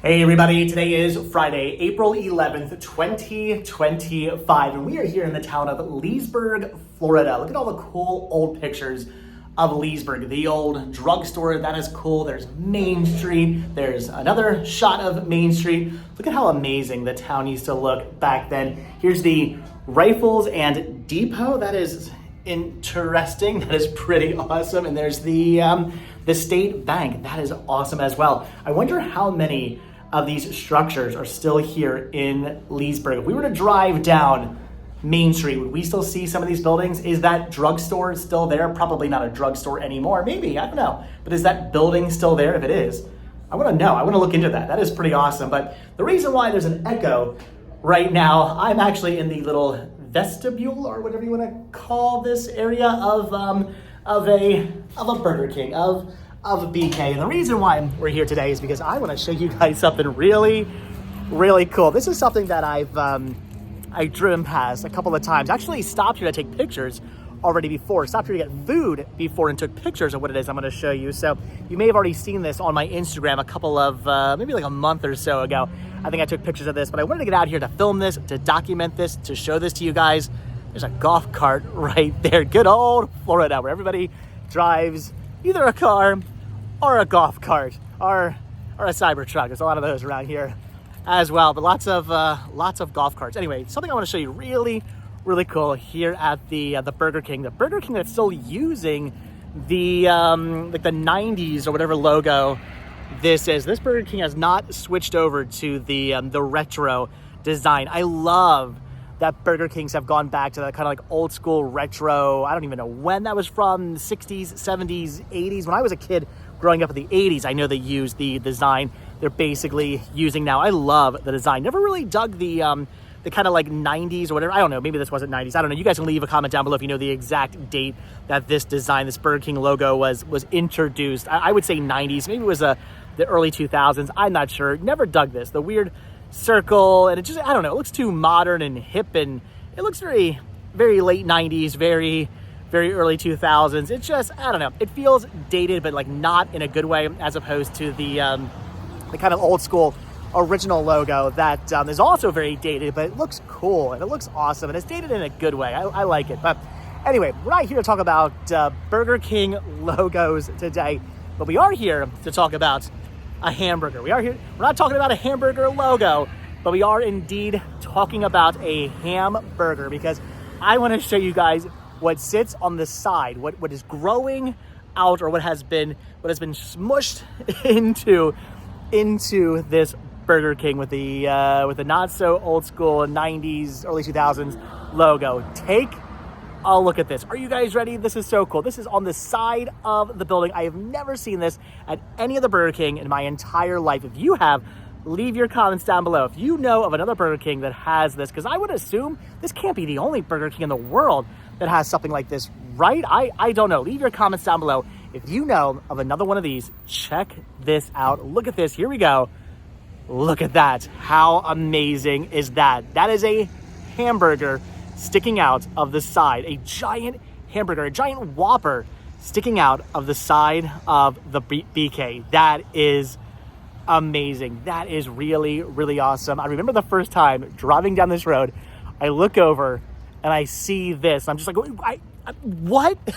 Hey everybody, today is Friday, April 11th, 2025, and we are here in the town of Leesburg, Florida. Look at all the cool old pictures of Leesburg, the old drugstore. That is cool. There's Main Street. There's another shot of Main Street. Look at how amazing the town used to look back then. Here's the Rifles and Depot. That is interesting. That is pretty awesome. And there's the State Bank. That is awesome as well. I wonder how many of these structures are still here in Leesburg. If we were to drive down Main Street, would we still see some of these buildings? Is that drugstore still there? Probably not a drugstore anymore. Maybe, I don't know. But is that building still there? If it is, I want to know. I want to look into that. That is pretty awesome. But the reason why there's an echo right now, I'm actually in the little vestibule, or whatever you want to call this area of a Burger King, of BK. And the reason why we're here today is because I want to show you guys something really, really cool. This is something that I've driven past a couple of times. Actually stopped here to take pictures already before. Stopped here to get food before and took pictures of what it is I'm going to show you. So you may have already seen this on my Instagram a couple of, maybe like a month or so ago. I think I took pictures of this, but I wanted to get out here to film this, to document this, to show this to you guys. There's a golf cart right there. Good old Florida, where everybody drives either a car or a golf cart or a Cybertruck. There's a lot of those around here as well, but lots of golf carts. Anyway, something I want to show you really, really cool here at the Burger King. The Burger King that's still using the like the 90s or whatever logo this is. This Burger King has not switched over to the retro design. I love that Burger Kings have gone back to that kind of like old school retro. I don't even know when that was from, 60s, 70s, 80s. When I was a kid growing up in the 80s, I know they used the design they're basically using now. I love the design. Never really dug the kind of like 90s or whatever. I don't know, maybe this wasn't 90s. I don't know. You guys can leave a comment down below if you know the exact date that this design, this Burger King logo was introduced. I would say 90s. Maybe it was the early 2000s. I'm not sure. Never dug this. The weird circle, and it just, I don't know, it looks too modern and hip, and it looks very, very late 90s, very, very early 2000s. It's just, I don't know, it feels dated, but like not in a good way, as opposed to the kind of old school original logo that is also very dated, but it looks cool and it looks awesome, and it's dated in a good way. I like it. But anyway, we're not here to talk about Burger King logos today, but we are here to talk about a hamburger. We're not talking about a hamburger logo, but we are indeed talking about a hamburger, because I want to show you guys what sits on the side, what is growing out, or what has been smushed into this Burger King with the not so old school 90s, early 2000s logo. Take a look at this. Are you guys ready? This is so cool. This is on the side of the building. I have never seen this at any other Burger King in my entire life. If you have, leave your comments down below if you know of another Burger King that has this, because I would assume this can't be the only Burger King in the world that has something like this, right? I don't know. Leave your comments down below if you know of another one of these. Check this out. Look at this. Here we go. Look at that. How amazing is that? That is a hamburger sticking out of the side. A giant hamburger, a giant Whopper sticking out of the side of the BK. That is amazing. That is really, really awesome. I remember the first time driving down this road, I look over and I see this. I'm just like, what?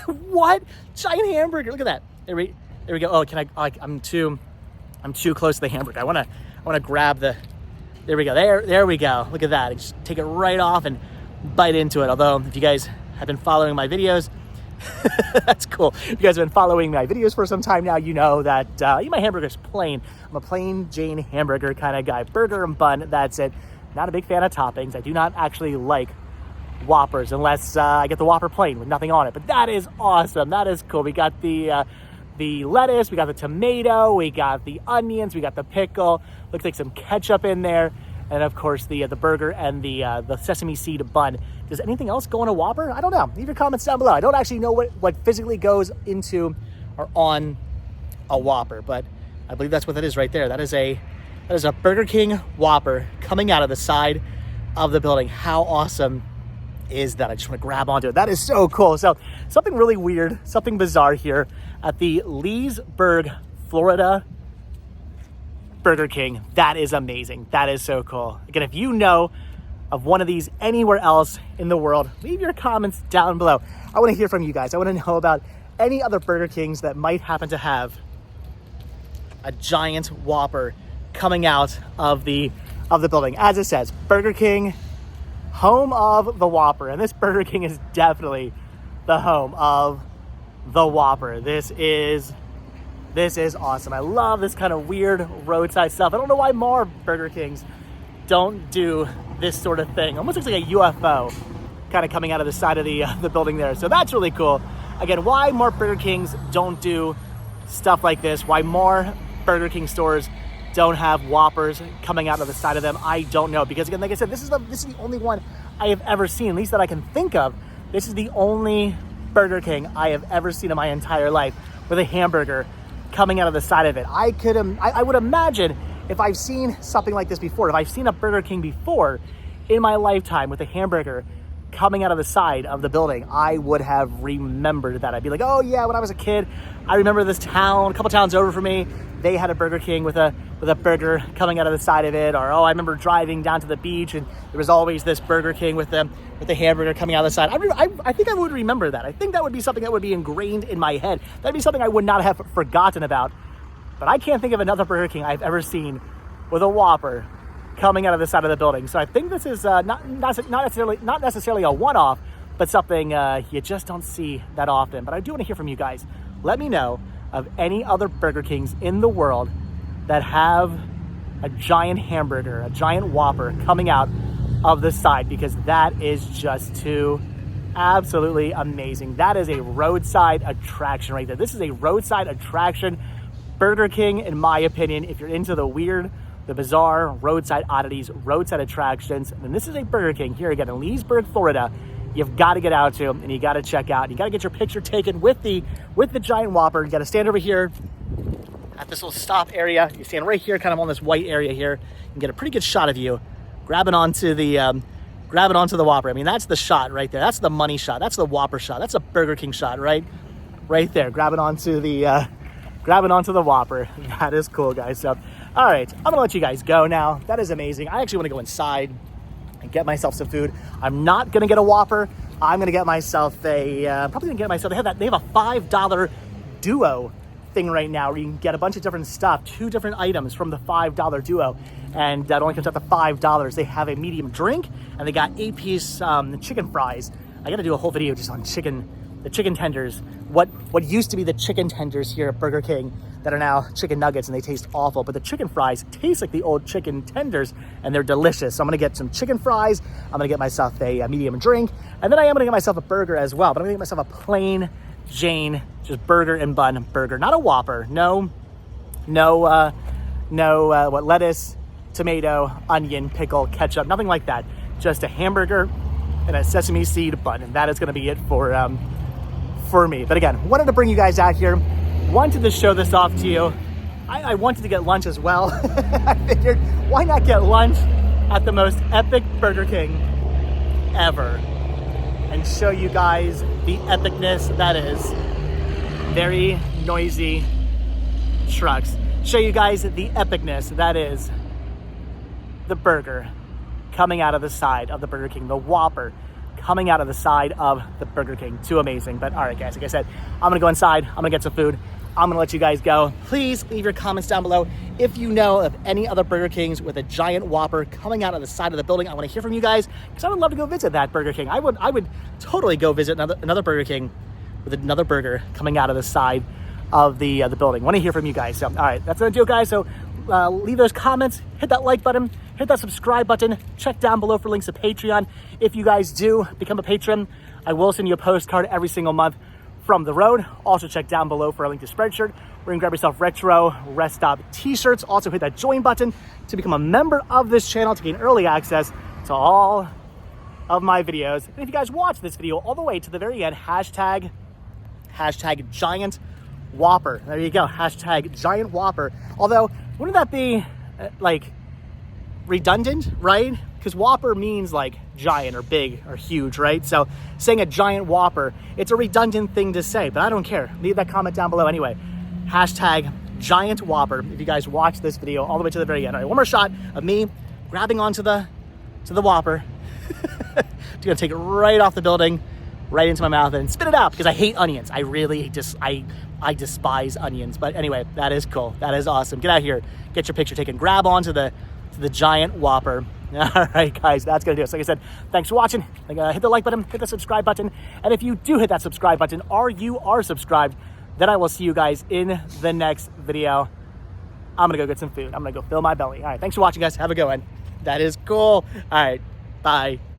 What? Giant hamburger. Look at that. There we go. Oh, I'm too close to the hamburger. I want to grab the, there we go. There we go. Look at that. I just take it right off and bite into it. Although, if you guys have been following my videos, that's cool. If you guys have been following my videos for some time now, you know that my hamburger's plain. I'm a plain Jane hamburger kind of guy. Burger and bun, that's it. Not a big fan of toppings. I do not actually like Whoppers unless I get the Whopper plain with nothing on it. But that is awesome. That is cool. We got the lettuce, we got the tomato, we got the onions, we got the pickle. Looks like some ketchup in there. And of course, the burger and the sesame seed bun. Does anything else go on a Whopper? I don't know. Leave your comments down below. I don't actually know what physically goes into or on a Whopper, but I believe that's what that is right there. That is a Burger King Whopper coming out of the side of the building. How awesome is that? I just want to grab onto it. That is so cool. So something really weird, something bizarre here at the Leesburg, Florida Burger King. That is amazing. That is so cool. Again, if you know of one of these anywhere else in the world, leave your comments down below. I want to hear from you guys. I want to know about any other Burger Kings that might happen to have a giant Whopper coming out of the building. As it says, Burger King, home of the Whopper. And this Burger King is definitely the home of the Whopper. This is awesome. I love this kind of weird roadside stuff. I don't know why more Burger Kings don't do this sort of thing. Almost looks like a UFO kind of coming out of the side of the building there. So that's really cool. Again, why more Burger Kings don't do stuff like this, why more Burger King stores don't have Whoppers coming out of the side of them, I don't know. Because again, like I said, this is the only one I have ever seen, at least that I can think of. This is the only Burger King I have ever seen in my entire life with a hamburger coming out of the side of it. I would imagine if I've seen something like this before, if I've seen a Burger King before in my lifetime with a hamburger coming out of the side of the building, I would have remembered that. I'd be like, oh yeah, when I was a kid, I remember this town, a couple towns over from me, they had a Burger King with a burger coming out of the side of it. Or, oh, I remember driving down to the beach and there was always this Burger King with the hamburger coming out of the side. I think I would remember that. I think that would be something that would be ingrained in my head. That'd be something I would not have forgotten about. But I can't think of another Burger King I've ever seen with a Whopper coming out of the side of the building. So I think this is not necessarily a one-off, but something you just don't see that often. But I do want to hear from you guys. Let me know of any other Burger Kings in the world that have a giant hamburger, a giant Whopper coming out of the side, because that is just too absolutely amazing. That is a roadside attraction right there. This is a roadside attraction Burger King, in my opinion. If you're into the weird, the bizarre, roadside oddities, roadside attractions, then this is a Burger King here again in Leesburg, Florida. You've got to get out to, and you got to check out. You got to get your picture taken with the giant Whopper. You got to stand over here at this little stop area. You stand right here, kind of on this white area here, and get a pretty good shot of you grabbing onto the Whopper. I mean, that's the shot right there. That's the money shot. That's the Whopper shot. That's a Burger King shot, right there. Grabbing onto the Whopper. That is cool, guys. So, all right, I'm gonna let you guys go now. That is amazing. I actually want to go inside and get myself some food. I'm not gonna get a Whopper. I'm gonna get myself they have a $5 duo thing right now where you can get a bunch of different stuff, 2 different items from the $5 duo, and that only comes out to $5. They have a medium drink, and they got 8-piece chicken fries. I gotta do a whole video just on the chicken tenders, what used to be the chicken tenders here at Burger King that are now chicken nuggets, and they taste awful, but the chicken fries taste like the old chicken tenders, and they're delicious. So I'm gonna get some chicken fries, I'm gonna get myself a medium drink, and then I am gonna get myself a burger as well, but I'm gonna get myself a plain Jane, just burger and bun burger, not a Whopper. No, lettuce, tomato, onion, pickle, ketchup, nothing like that. Just a hamburger and a sesame seed bun, and that is gonna be it for me. But again, wanted to bring you guys out here, wanted to show this off to you. I wanted to get lunch as well. I figured, why not get lunch at the most epic Burger King ever and show you guys the epicness that is very noisy trucks. Show you guys the epicness that is the burger coming out of the side of the Burger King, the Whopper coming out of the side of the Burger King. Too amazing. But all right, guys, like I said, I'm gonna go inside, I'm gonna get some food, I'm gonna let you guys go. Please leave your comments down below if you know of any other Burger Kings with a giant Whopper coming out of the side of the building. I want to hear from you guys, because I would love to go visit that Burger King. I would totally go visit another Burger King with another burger coming out of the side of the building. I want to hear from you guys. So all right, that's gonna do it, guys. So leave those comments, hit that like button, hit that subscribe button, check down below for links to Patreon. If you guys do become a patron, I will send you a postcard every single month from the road. Also check down below for a link to Spreadshirt. We're gonna grab yourself retro rest stop t-shirts. Also hit that join button to become a member of this channel to gain early access to all of my videos. And if you guys watch this video all the way to the very end, hashtag giant Whopper. There you go, hashtag giant Whopper. Although, wouldn't that be like redundant, right? Because Whopper means like giant or big or huge, right? So saying a giant Whopper, it's a redundant thing to say, but I don't care. Leave that comment down below anyway. Hashtag giant Whopper. If you guys watch this video all the way to the very end. All right, one more shot of me grabbing onto the Whopper. It's gonna take it right off the building, right into my mouth and spit it out because I hate onions. I really just, I despise onions. But anyway, that is cool. That is awesome. Get out here, get your picture taken, grab onto the giant Whopper. All right, guys, that's gonna do it. So like I said, thanks for watching. Hit the like button, hit the subscribe button. And if you do hit that subscribe button or you are subscribed, then I will see you guys in the next video. I'm gonna go get some food. I'm gonna go fill my belly. All right, thanks for watching, guys. Have a good one. That is cool. All right, bye.